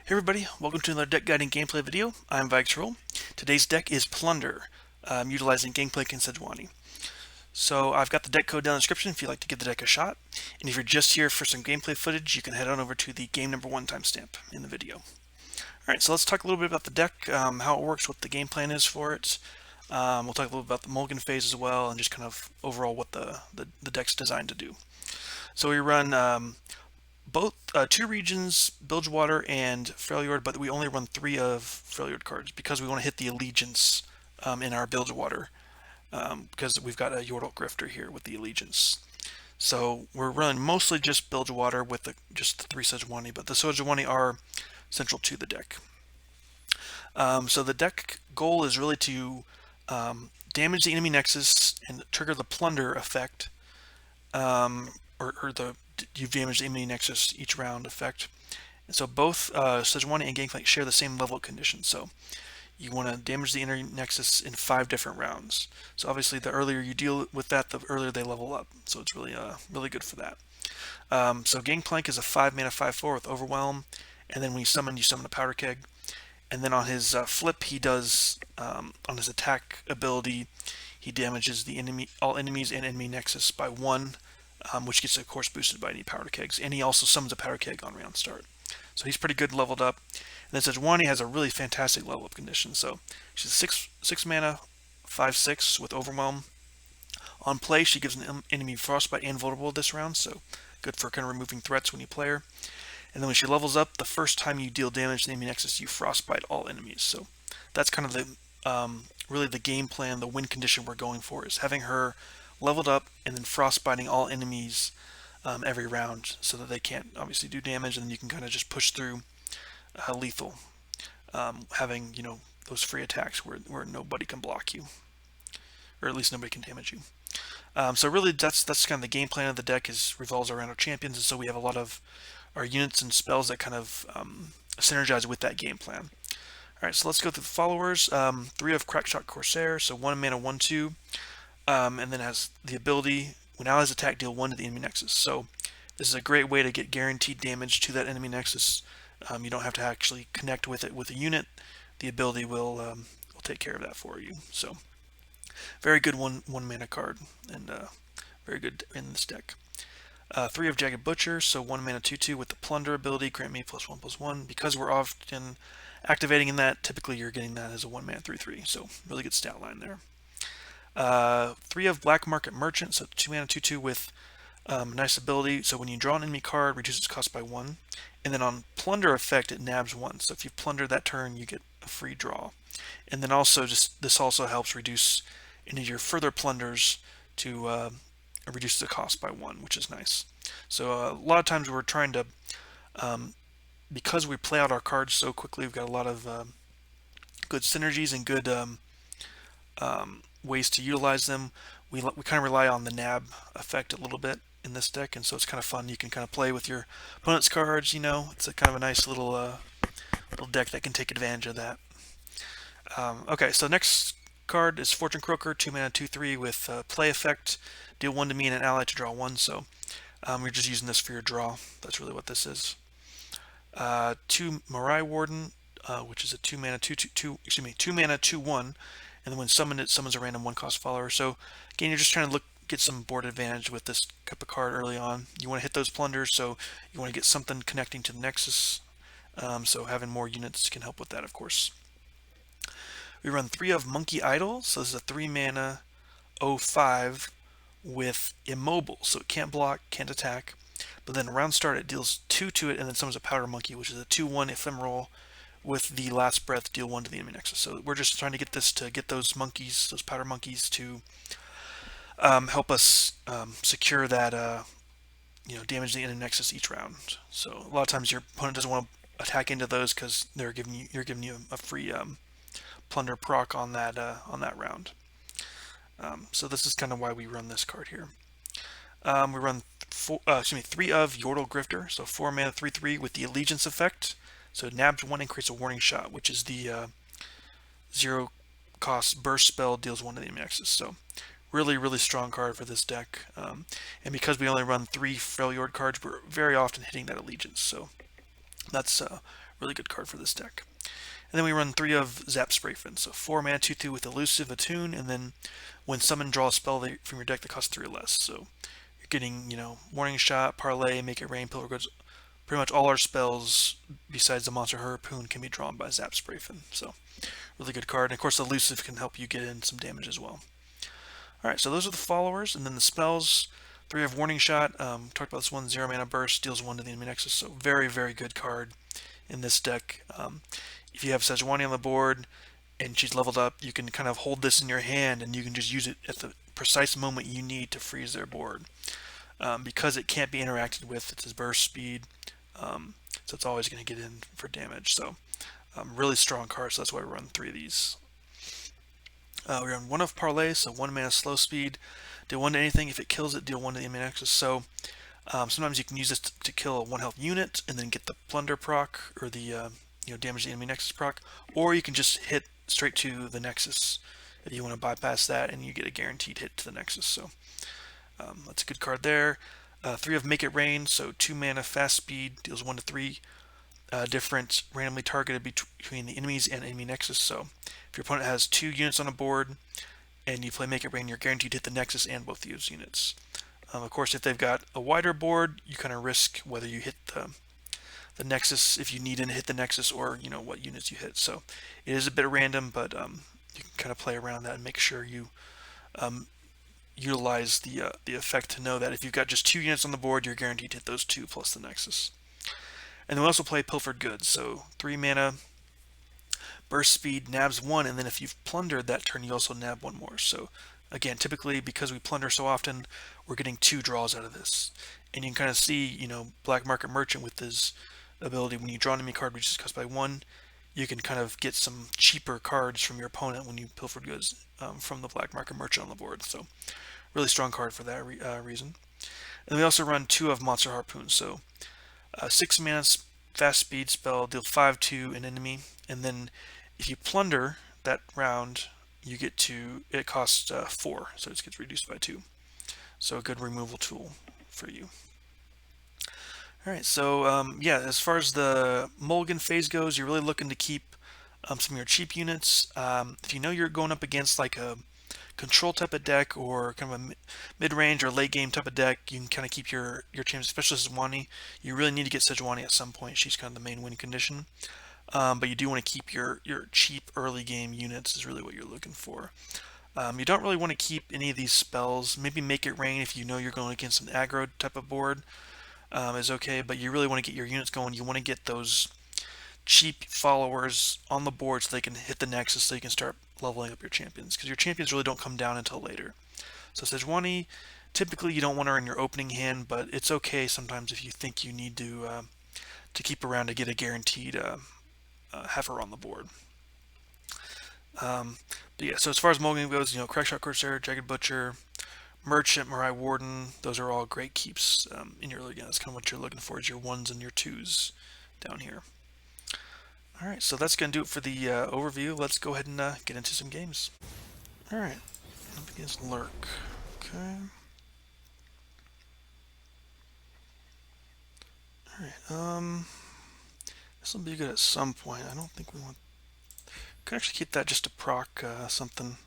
Hey everybody, welcome to another deck guiding gameplay video. I'm VikesRule. Today's deck is Plunder, utilizing Gangplank and Sejuani. So I've got the deck code down in the description if you'd like to give the deck a shot. And if you're just here for some gameplay footage, you can head on over to the game number 1 timestamp in the video. Alright, so let's talk a little bit about the deck, how it works, what the game plan is for it. We'll talk a little bit about the mulligan phase as well, and just kind of overall what the deck's designed to do. So we run both two regions, Bilgewater and Freljord, but we only run 3 of Freljord cards because we want to hit the allegiance in our Bilgewater, because we've got a Yordle Grifter here with the allegiance. So we're running mostly just Bilgewater with just the 3 Sejuani, but the Sejuani are central to the deck. So the deck goal is really to damage the enemy nexus and trigger the Plunder effect, or the you've damaged the enemy nexus each round effect. And so both Sejuani and Gangplank share the same level conditions. So you want to damage the enemy nexus in 5 different rounds. So obviously the earlier you deal with that, the earlier they level up. So it's really really good for that. So Gangplank is a 5 mana 5/4 with Overwhelm, and then when you summon a Powder Keg. And then on his flip, he does on his attack ability, he damages all enemies and enemy nexus by 1. Which gets, of course, boosted by any powder kegs. And he also summons a powder keg on round start. So he's pretty good leveled up. And then Sejuani has a really fantastic level up condition. So she's 6 mana, 5/6 with Overwhelm. On play, she gives an enemy Frostbite and Vulnerable this round, so good for kind of removing threats when you play her. And then when she levels up, the first time you deal damage to the enemy nexus, you Frostbite all enemies. So that's kind of the really the game plan, the win condition we're going for, is having her leveled up and then frostbiting all enemies every round so that they can't obviously do damage, and then you can kind of just push through lethal, having those free attacks where nobody can block you, or at least nobody can damage you. So really that's kind of the game plan of the deck, revolves around our champions, and so we have a lot of our units and spells that kind of synergize with that game plan. Alright, so let's go through the followers. 3 of Crackshot Corsair, so 1 mana 1/2. And then has the ability, when allies attack, deal 1 to the enemy nexus. So this is a great way to get guaranteed damage to that enemy nexus. You don't have to actually connect with it with a unit. The ability will take care of that for you. So very good one mana card, and very good in this deck. 3 of Jagged Butcher, so 1 mana 2/2 with the Plunder ability, grant me +1/+1. Because we're often activating in that, typically you're getting that as a 1 mana 3/3. So really good stat line there. 3 of Black Market Merchant, so 2 mana 2/2 with nice ability. So when you draw an enemy card, reduces its cost by 1. And then on Plunder effect, it nabs 1. So if you plunder that turn, you get a free draw. And then also this also helps reduce any of your further plunders to reduce the cost by 1, which is nice. So a lot of times we're trying to, because we play out our cards so quickly, we've got a lot of good synergies and good ways to utilize them. We kind of rely on the nab effect a little bit in this deck, and so it's kind of fun. You can kind of play with your opponent's cards. It's a kind of a nice little deck that can take advantage of that. Okay, so next card is Fortune Croaker, 2 mana 2/3 with play effect. Deal 1 to me and an ally to draw 1. So you're just using this for your draw. That's really what this is. 2 Marai Warden, which is a 2 mana 2/1. And then when summoned, it summons a random 1-cost follower. So again, you're just trying to get some board advantage with this type of card early on. You want to hit those plunders, so you want to get something connecting to the nexus. So having more units can help with that, of course. We run 3 of Monkey Idol. So this is a 3 mana 0/5 with Immobile. So it can't block, can't attack. But then round start, it deals 2 to it, and then summons a Powder Monkey, which is a 2/1 ephemeral with the last breath, deal 1 to the enemy nexus. So we're just trying to get this to get those monkeys, those powder monkeys, to help us secure that damage the enemy nexus each round. So a lot of times your opponent doesn't want to attack into those because you're giving you a free plunder proc on that round. So this is kind of why we run this card here. We run 3 of Yordle Grifter, so 4 mana 3/3 with the allegiance effect. So it nabs 1 and creates a warning shot, which is the 0-cost burst spell, deals 1 to the enemy nexus. So really, really strong card for this deck. And because we only run 3 Freljord cards, we're very often hitting that allegiance. So that's Really good card for this deck. And then we run 3 of Zap Sprayfin. So 4 mana 2/2 with Elusive, Attune, and then when summoned, draw a spell from your deck that costs 3 or less. So you're getting, Warning Shot, Parlay, Make It Rain, Pillar Goods. Pretty much all our spells, besides the Monster Harpoon, can be drawn by Zap Sprayfin. So really good card. And of course, Elusive can help you get in some damage as well. Alright, so those are the followers, and then the spells. 3 of Warning Shot. Talked about this one, 0 mana burst, deals 1 to the enemy nexus. So very, very good card in this deck. If you have Sejuani on the board and she's leveled up, you can kind of hold this in your hand and you can just use it at the precise moment you need to freeze their board. Because it can't be interacted with, it's his burst speed, so it's always going to get in for damage. So really strong card, so that's why we run 3 of these. We run 1 of Parlay, so 1 mana slow speed. Deal 1 to anything. If it kills it, deal 1 to the enemy nexus. So sometimes you can use this to kill a 1 health unit and then get the Plunder proc, or the damage the enemy nexus proc, or you can just hit straight to the nexus if you want to bypass that and you get a guaranteed hit to the nexus. So that's a good card there. 3 of Make It Rain, so 2 mana fast speed, deals 1 to 3 different randomly targeted between the enemies and enemy nexus. So if your opponent has 2 units on a board and you play Make It Rain, you're guaranteed to hit the nexus and both these units. Of course, if they've got a wider board, you kind of risk whether you hit the nexus, if you need to hit the nexus, or what units you hit. So it is a bit random, but you can kind of play around that and make sure you utilize the effect to know that if you've got just 2 units on the board, you're guaranteed to hit those 2 plus the nexus. And then we also play Pilfered Goods, so 3 mana, burst speed, nabs 1, and then if you've plundered that turn, you also nab 1 more. So again, typically, because we plunder so often, we're getting 2 draws out of this. And you can kind of see, Black Market Merchant with his ability, when you draw an enemy card reduces cost by 1, you can kind of get some cheaper cards from your opponent when you Pilfered Goods from the Black Market Merchant on the board. So really strong card for that reason. And we also run 2 of Monster Harpoon. So 6 mana fast speed spell, deal 5 to an enemy, and then if you plunder that round, you get to, it costs 4, so it gets reduced by 2. So a good removal tool for you. Alright, so yeah, as far as the mulligan phase goes, you're really looking to keep some of your cheap units. If you know you're going up against like a control type of deck or kind of a mid-range or late game type of deck, you can kind of keep your champions, especially Sejuani. You really need to get Sejuani at some point. She's kind of the main win condition. But you do want to keep your cheap early game units is really what you're looking for. You don't really want to keep any of these spells. Maybe Make It Rain if you know you're going against an aggro type of board is okay, but you really want to get your units going. You want to get those cheap followers on the board so they can hit the nexus, so you can start leveling up your champions, because your champions really don't come down until later. So Sejuani, typically you don't want her in your opening hand, but it's okay sometimes if you think you need to keep around to get a guaranteed have her on the board. But yeah, so as far as mulligan goes, Crackshot Corsair, Jagged Butcher, Merchant, Marai Warden, those are all great keeps in your early game. That's kind of what you're looking for, is your 1s and your 2s down here. Alright, so that's going to do it for the overview. Let's go ahead and get into some games. Alright, up against Lurk. Okay. Alright, this will be good at some point. I don't think we want... We can actually keep that just to proc something.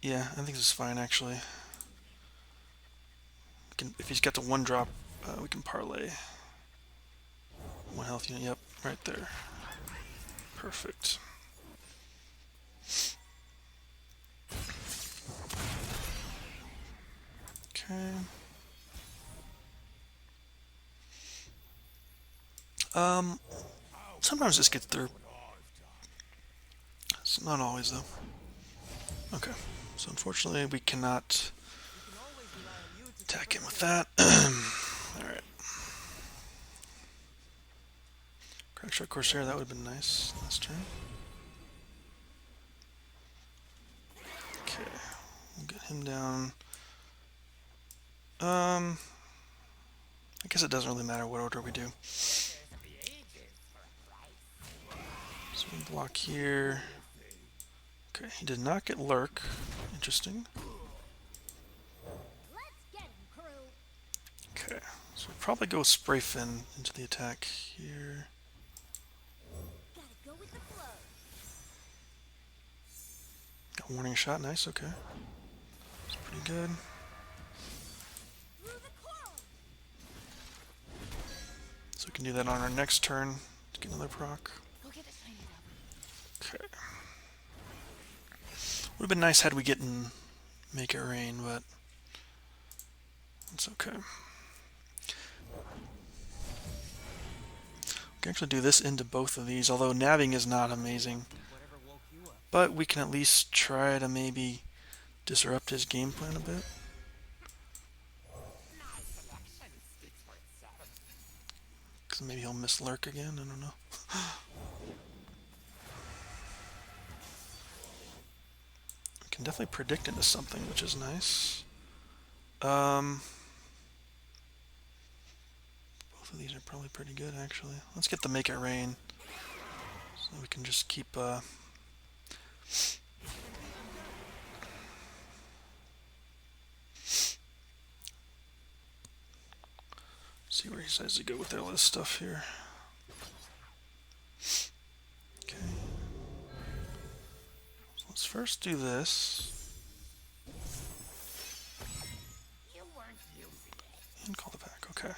Yeah, I think this is fine actually. If he's got the 1-drop, we can parlay. 1 health unit, yep, right there. Perfect. Okay. Sometimes this gets through. It's not always though. Okay, so unfortunately we cannot attack him with that. Alright. Crackshot Corsair, that would have been nice last turn. Okay, we'll get him down. I guess it doesn't really matter what order we do. So we block here. Okay, he did not get Lurk. Interesting. Okay, So we'll probably go Spray Fin into the attack here. Gotta go with the flow. Got warning shot, nice, okay. That's pretty good. Through the coral. So we can do that on our next turn to get another proc. Go get a shiny dove. Okay. Would have been nice had we gotten Make It Rain, but it's okay. We can actually do this into both of these, although nabbing is not amazing. But we can at least try to maybe disrupt his game plan a bit. Because maybe he'll miss Lurk again, I don't know. We can definitely predict into something, which is nice. Both of these are probably pretty good, actually. Let's get the Make It Rain, so we can just keep see where he decides to go with all this stuff here. Okay. So let's first do this. You weren't using it. And call it back, okay.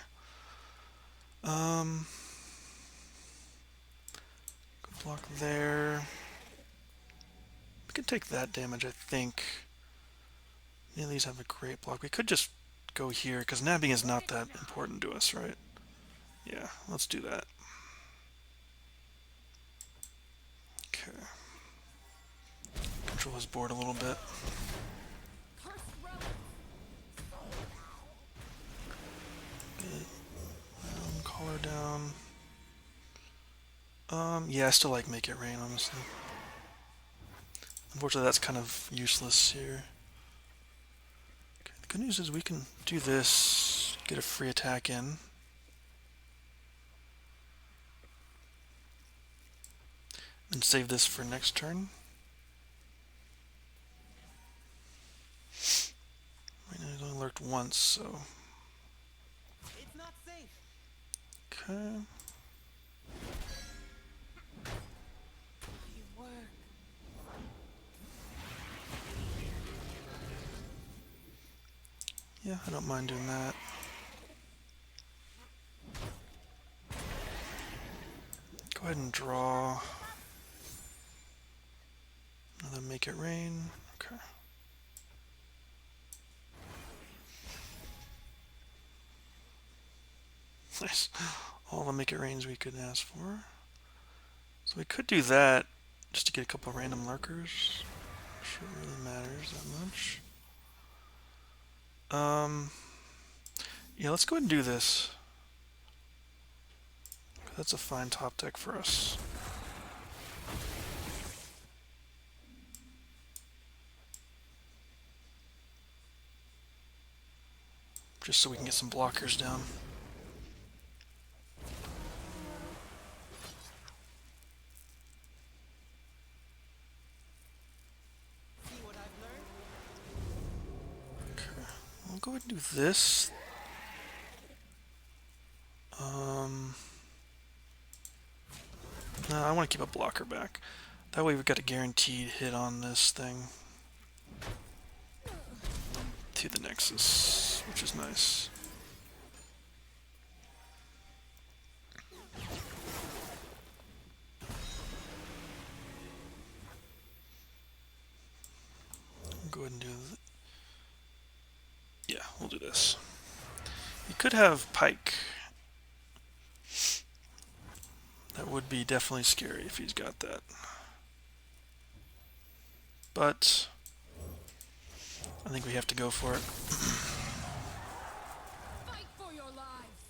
Good block there. We could take that damage, I think. Neither of these have a great block. We could just go here, because nabbing is not that important to us, right? Yeah, let's do that. Okay. Control his board a little bit. Call her down. Yeah, I still like Make It Rain, honestly. Unfortunately, that's kind of useless here. Okay, the good news is we can do this, get a free attack in. And save this for next turn. Right now he's only lurked once, so... It's not safe. Okay. You work. Yeah, I don't mind doing that. Go ahead and draw. Another Make It Rain. Okay. Nice. All the Make It Rains we could ask for. So we could do that just to get a couple of random lurkers. Not sure it really matters that much. Yeah, let's go ahead and do this. That's a fine top deck for us. Just so we can get some blockers down. See what I've learned? Okay, I'll go ahead and do this. No, I want to keep a blocker back. That way we've got a guaranteed hit on this thing. To the Nexus, which is nice. Go ahead and do that. Yeah, we'll do this. You could have Pike. That would be definitely scary if he's got that. But I think we have to go for it. Fight for your lives.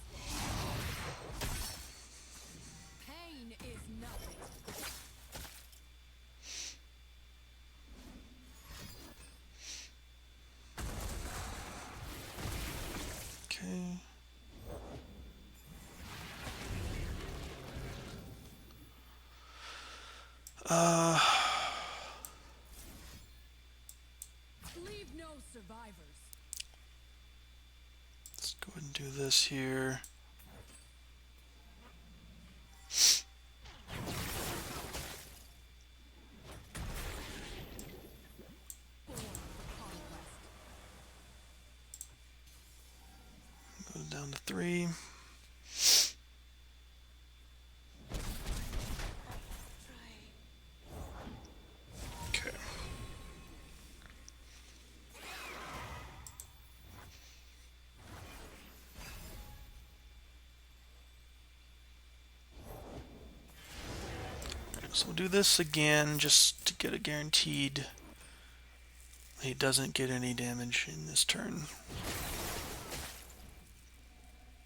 Pain is nothing. Okay. Leave no survivors. Let's go ahead and do this here. Go down to 3. Okay. So we'll do this again just to get a guaranteed he doesn't get any damage in this turn.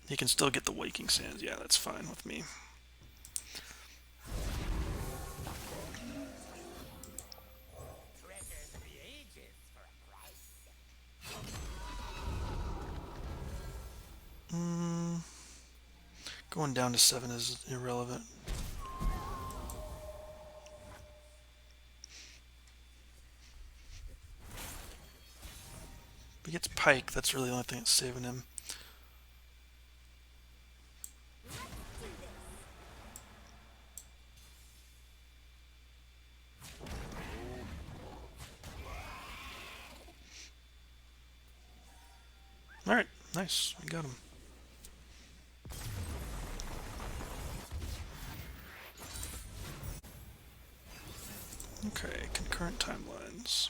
He can still get the Waking Sands. Yeah, that's fine with me. Going down to 7 is irrelevant. If he gets Pike, that's really the only thing that's saving him. Alright, nice. I got him. Okay, concurrent timelines.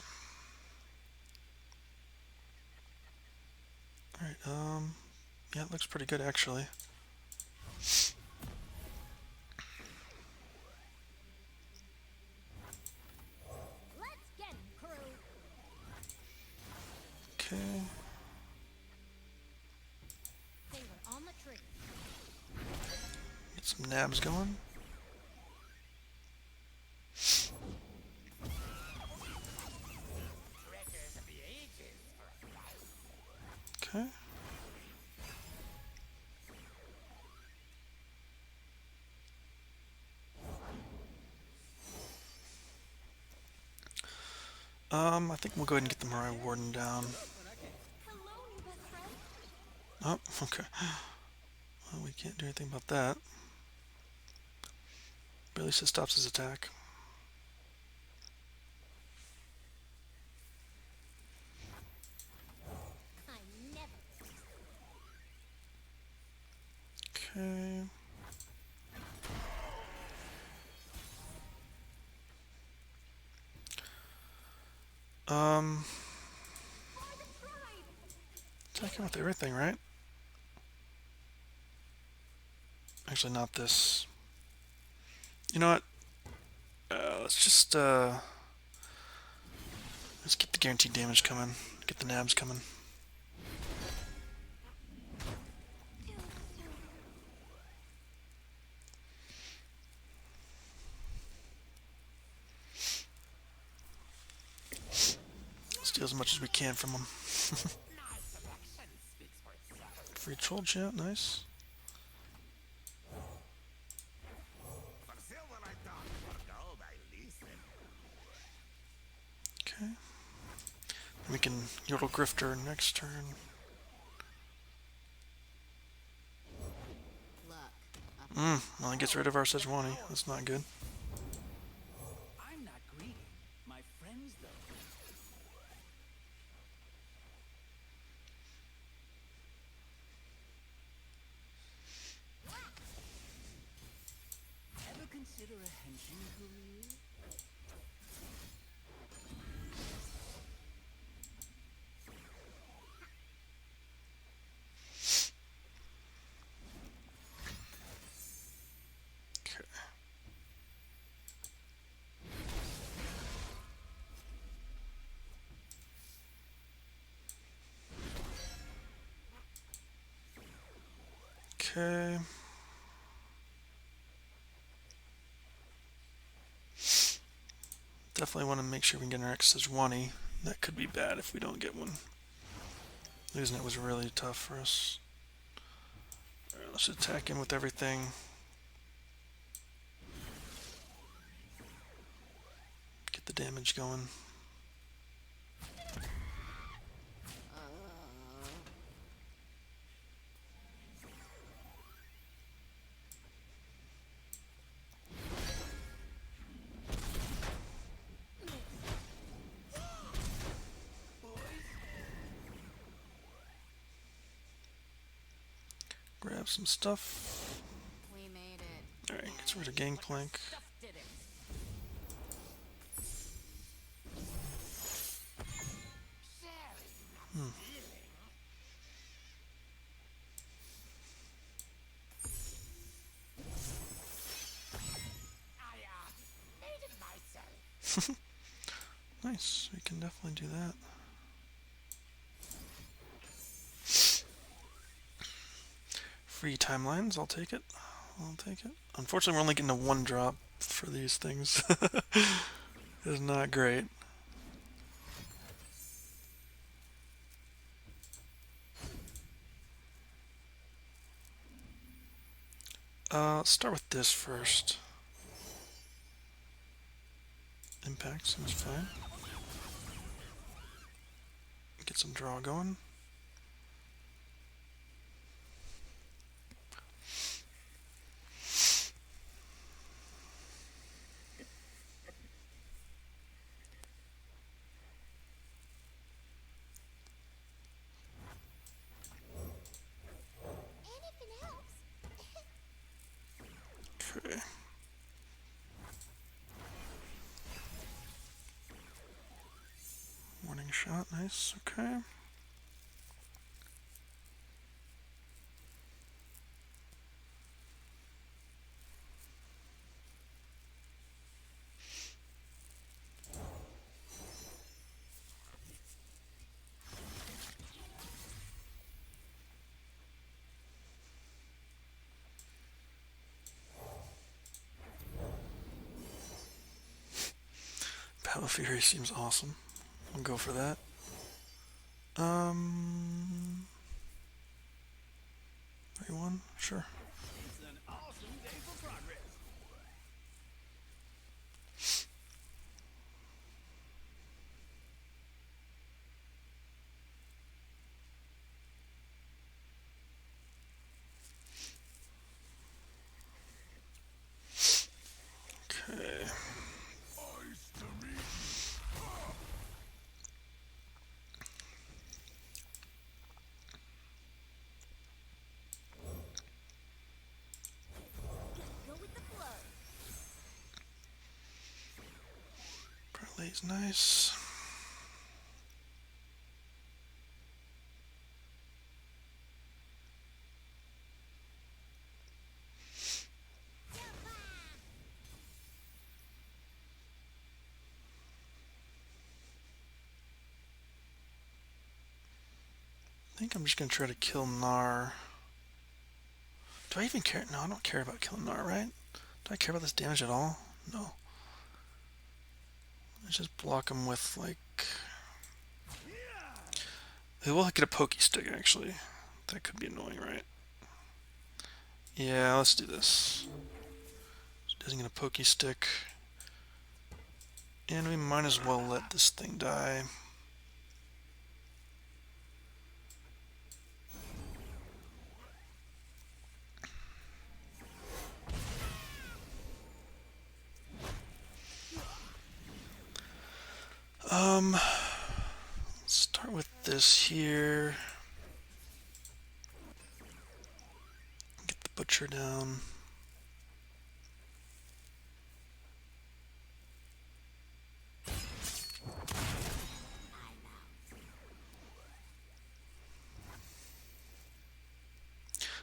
Alright, yeah, it looks pretty good actually. Let's get it, crew. Okay. They were on the tree. Get some nabs going. Okay. I think we'll go ahead and get the Mariah Warden down. Hello, new best friend. Oh, okay. Well, we can't do anything about that. But at least it stops his attack. I never. Okay. Attacking with everything, right? Actually, not this. You know what? Let's get the guaranteed damage coming. Get the nabs coming. Steal as much as we can from them. Free troll chat, nice. Okay. We can Yodel Grifter next turn. Well, it gets rid of our Sejuani. That's not good. I'm not greedy. My friends, though. Ever consider a henchman career? Okay. Okay. Definitely want to make sure we can get our next Sejuani. That could be bad if we don't get one. Losing it was really tough for us. Alright, let's attack him with everything. Get the damage going. some stuff. We made it. Alright, gets rid of Gangplank. Stuff did it. Made it myself. Nice, we can definitely do that. Free timelines, I'll take it. I'll take it. Unfortunately, we're only getting a 1-drop for these things. It's not great. Let's start with this first. Impact seems fine. Get some draw going. Anything else? Okay. Warning shot, nice, okay. Battle Fury seems awesome. I'll go for that. 31, sure. It's an awesome day for progress. Okay. Go with the flow. Parlay's nice. I think I'm just gonna try to kill Gnar. Do I even care? No, I don't care about killing Gnar, right? Do I care about this damage at all? No. Let's just block him with, like... They will get a pokey stick, actually. That could be annoying, right? Yeah, let's do this. Doesn't get a pokey stick. And we might as well let this thing die. Let's start with this here. Get the butcher down.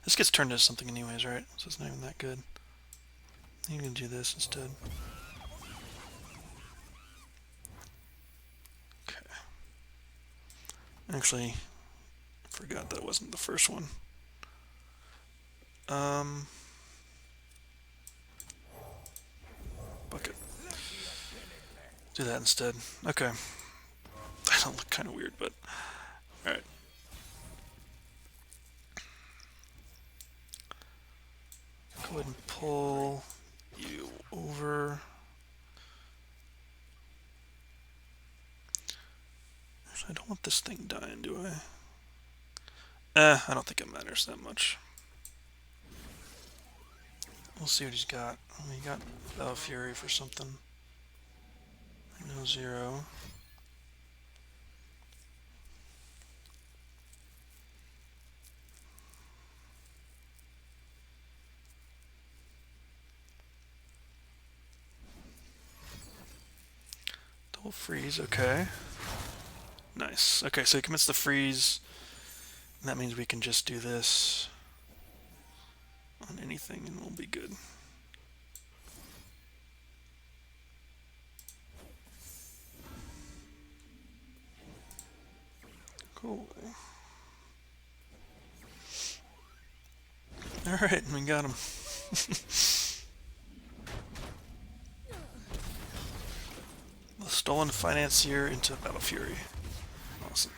This gets turned into something anyways, right? So it's not even that good. You can do this instead. Okay. Actually, I forgot that wasn't the first one. Bucket. Do that instead. Okay. I don't look kind of weird, but alright. Go ahead and pull you over. Actually, I don't want this thing dying, do I? I don't think it matters that much. We'll see what he's got. He got Battle Fury for something. No 0. We'll freeze, okay. Nice. Okay, so he commits the freeze. And that means we can just do this on anything and we'll be good. Cool. Alright, we got him. The stolen financier into Battle Fury. Awesome.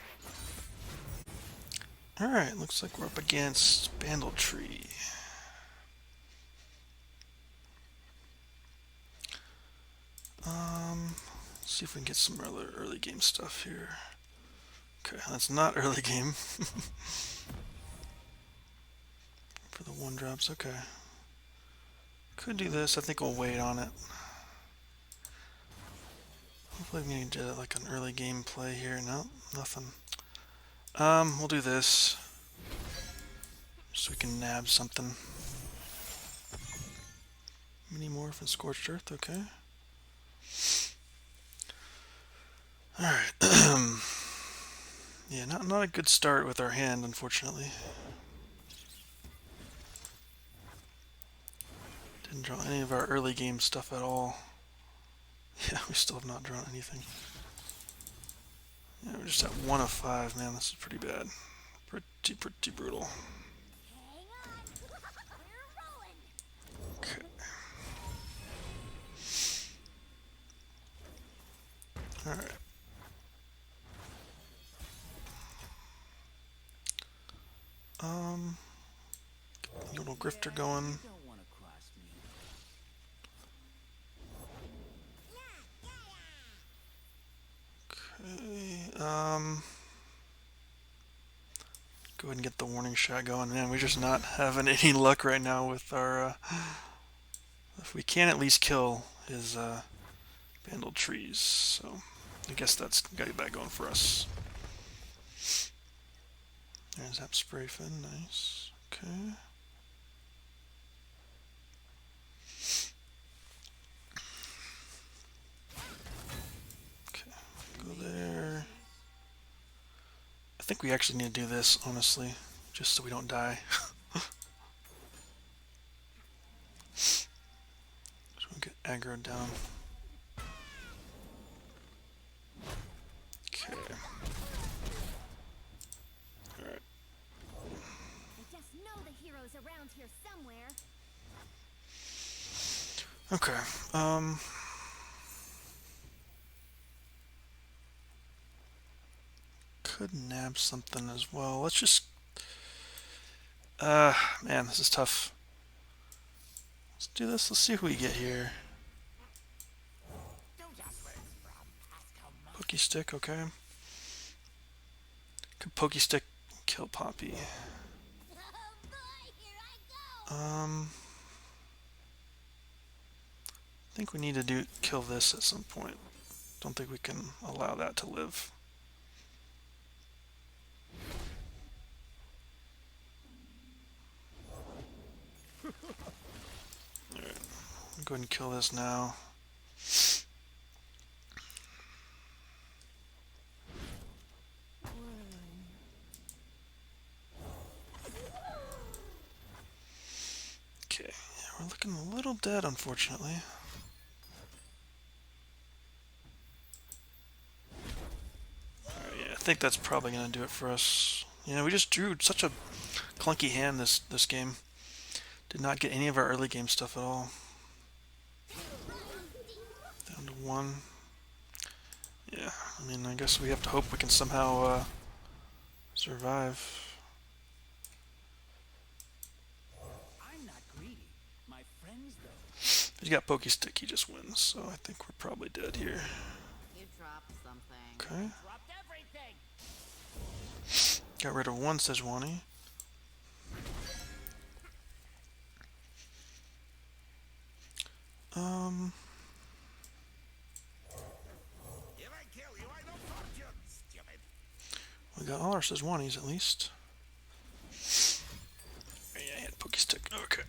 Alright, looks like we're up against Bandletree. See if we can get some early game stuff here. Okay, that's not early game. For the 1-drops, okay. Could do this, I think we'll wait on it. Hopefully we can get like an early game play here. No, nothing. We'll do this. So we can nab something. Mini Morph and Scorched Earth, okay. Alright. Yeah, not a good start with our hand, unfortunately. Didn't draw any of our early game stuff at all. Yeah, we still have not drawn anything. Yeah, we're just at 1 of 5, man, this is pretty bad. Pretty brutal. Hang on. We're rolling. Okay. Alright. Get the little grifter going. You don't want to cross me. Okay, go ahead and get the warning shot going. Man, we're just not having any luck right now with our, if we can at least kill his, Bandletrees, so I guess that's got that going for us. There's that spray fin, nice, okay. Okay, go there. I think we actually need to do this, honestly, just so we don't die. So we get aggroed down. Okay. Alright. I just know the hero's around here somewhere. Okay, could nab something as well. Let's just, man, this is tough. Let's do this, let's see who we get here. Pokey Stick, okay. Could Pokey Stick kill Poppy. Oh boy, here I go. I think we need to kill this at some point. Don't think we can allow that to live. Alright, I'll go ahead and kill this now. Okay, yeah, we're looking a little dead, unfortunately. Alright, yeah, I think that's probably going to do it for us. You know, we just drew such a clunky hand this game. Did not get any of our early game stuff at all. Down to 1. Yeah, I mean, I guess we have to hope we can somehow survive. I'm not greedy. My friends, though. If he's got Pokey Stick, he just wins, so I think we're probably dead here. You dropped something. Okay. Dropped everything. Got rid of 1 Sejuani. We got all our Sejuanis at least. Yeah, I had Pokey Stick. Okay.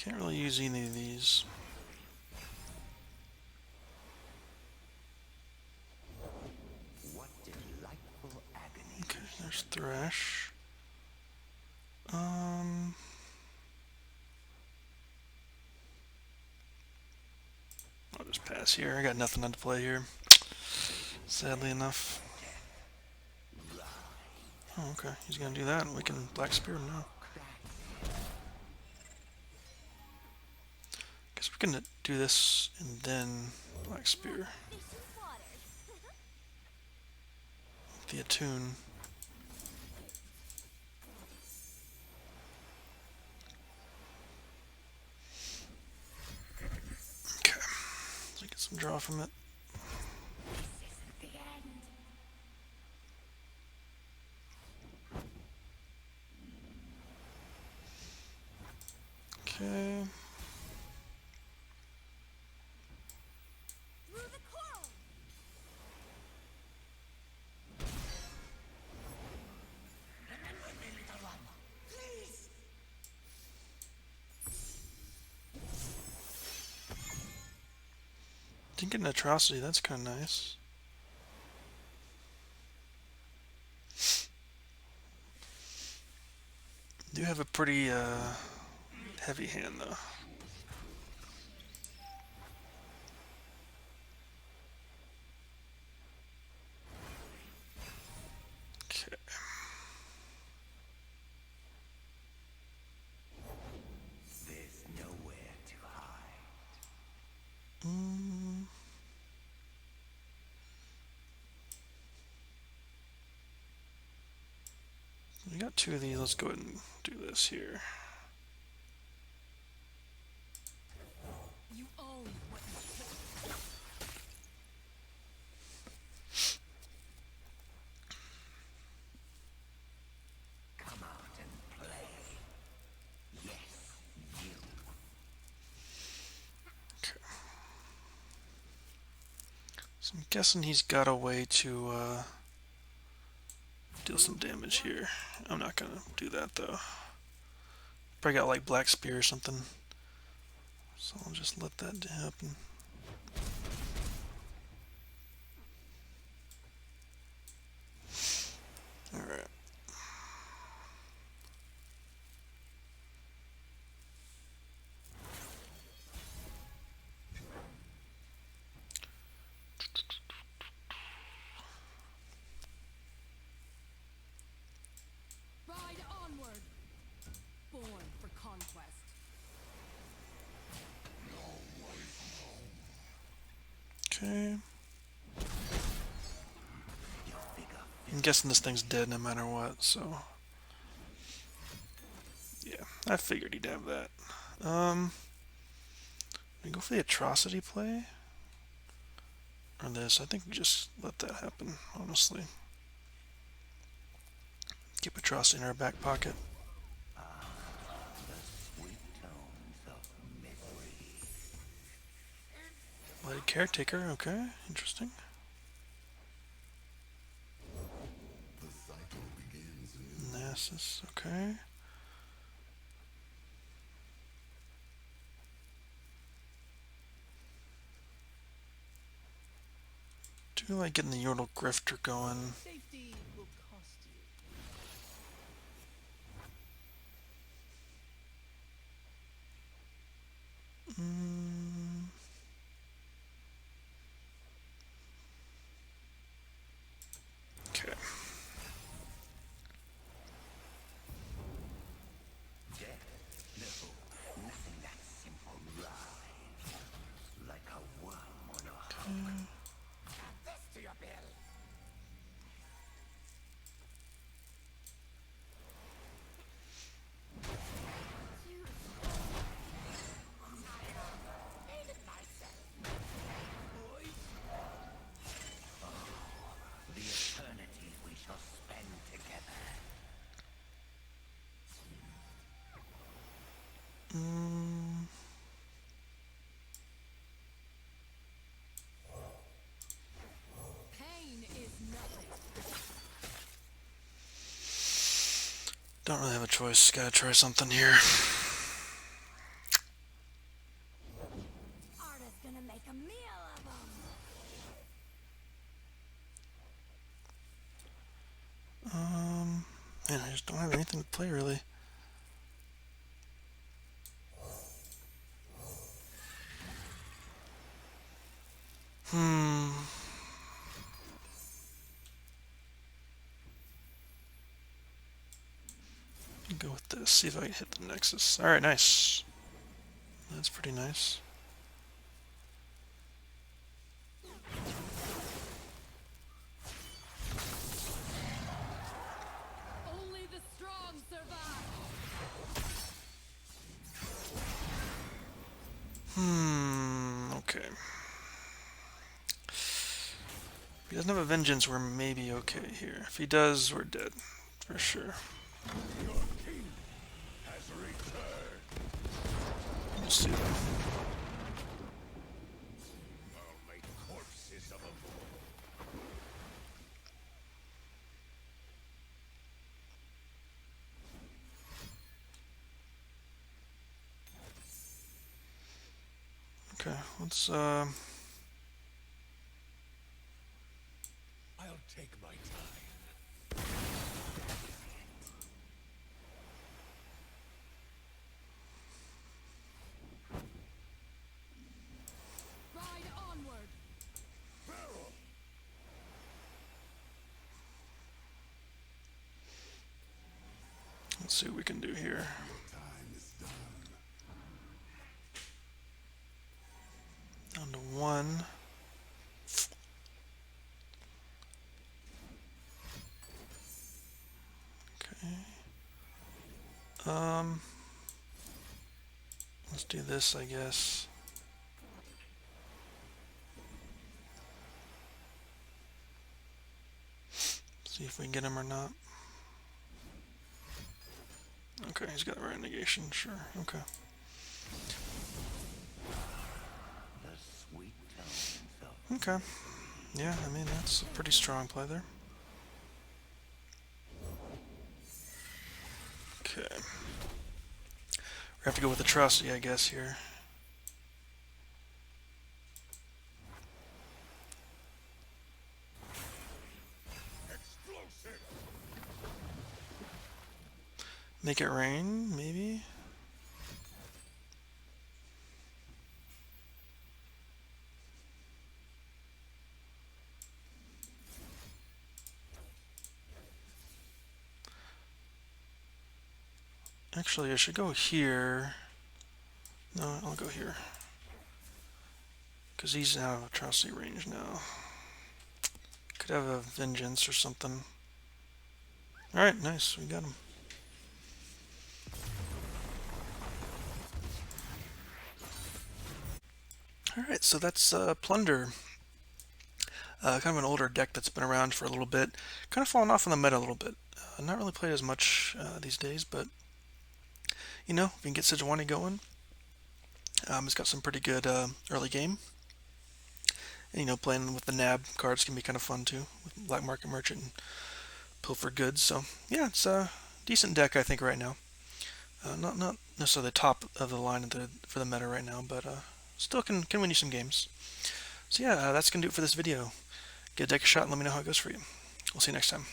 Can't really use any of these. What delightful agony. Okay, there's Thresh. I'll just pass here. I got nothing on to play here, sadly enough. Oh, okay. He's gonna do that, and we can Black Spear him now. Guess we're gonna do this and then Black Spear. Fish and water. The attune. Okay. Let's get some draw from it. This isn't the end. Okay. Through the coral. Please. Didn't get an atrocity, that's kind of nice. Do have a pretty heavy hand though. Okay. There's nowhere to hide. We got two of these. Let's go ahead and do this here. You own what you put. Come out and play. Yes, you. Okay. So I'm guessing he's got a way to deal some damage here. I'm not gonna do that though. Probably got like Black Spear or something. So I'll just let that happen. Alright. Ride onward. Born for conquest. Okay. I'm guessing this thing's dead no matter what, so yeah, I figured he'd have that. We go for the atrocity play? Or this. I think we just let that happen, honestly. Keep atrocity in our back pocket. Sweet tones of misery. Bloody Caretaker, okay, interesting. Nasus, okay. Do like getting the Yordle Grifter going. Safety will cost you. Okay. Death? No, nothing that simple. Rise. Like a worm on a hook. Add this to your bill. The eternity we shall spend together. Pain is nothing. Don't really have a choice. Gotta try something here. make a meal of them. Man, I just don't have anything to play really. Go with this. See if I can hit the Nexus. All right, nice. That's pretty nice. Only the strong survive. Okay. If he doesn't have a Vengeance, we're maybe okay here. If he does, we're dead. For sure. Your king has returned. We'll see though. I'll make corpses of them. Okay, let's I'll take my time. Ride onward. Barrel. let's see what we can do here. Time is done. Down to 1. Okay. Let's do this, I guess. See if we can get him or not. Okay, he's got a right negation, sure. Okay. The sweet tones of Okay. Yeah, I mean, that's a pretty strong play there. Okay. We have to go with Atrocity, I guess, here. explosive. Make it rain, maybe? Actually, I should go here. No, I'll go here. Because he's out of Atrocity range now. Could have a Vengeance or something. Alright, nice. We got him. Alright, so that's Plunder. Kind of an older deck that's been around for a little bit. Kind of fallen off in the meta a little bit. Not really played as much these days, but you know, if you can get Sejuani going, it's got some pretty good early game. And you know, playing with the NAB cards can be kind of fun too, with Black Market Merchant and Pilfer Goods. So yeah, it's a decent deck I think right now. Not necessarily the top of the line for the meta right now, but still can win you some games. So yeah, that's gonna do it for this video. Get a deck a shot and let me know how it goes for you. We'll see you next time.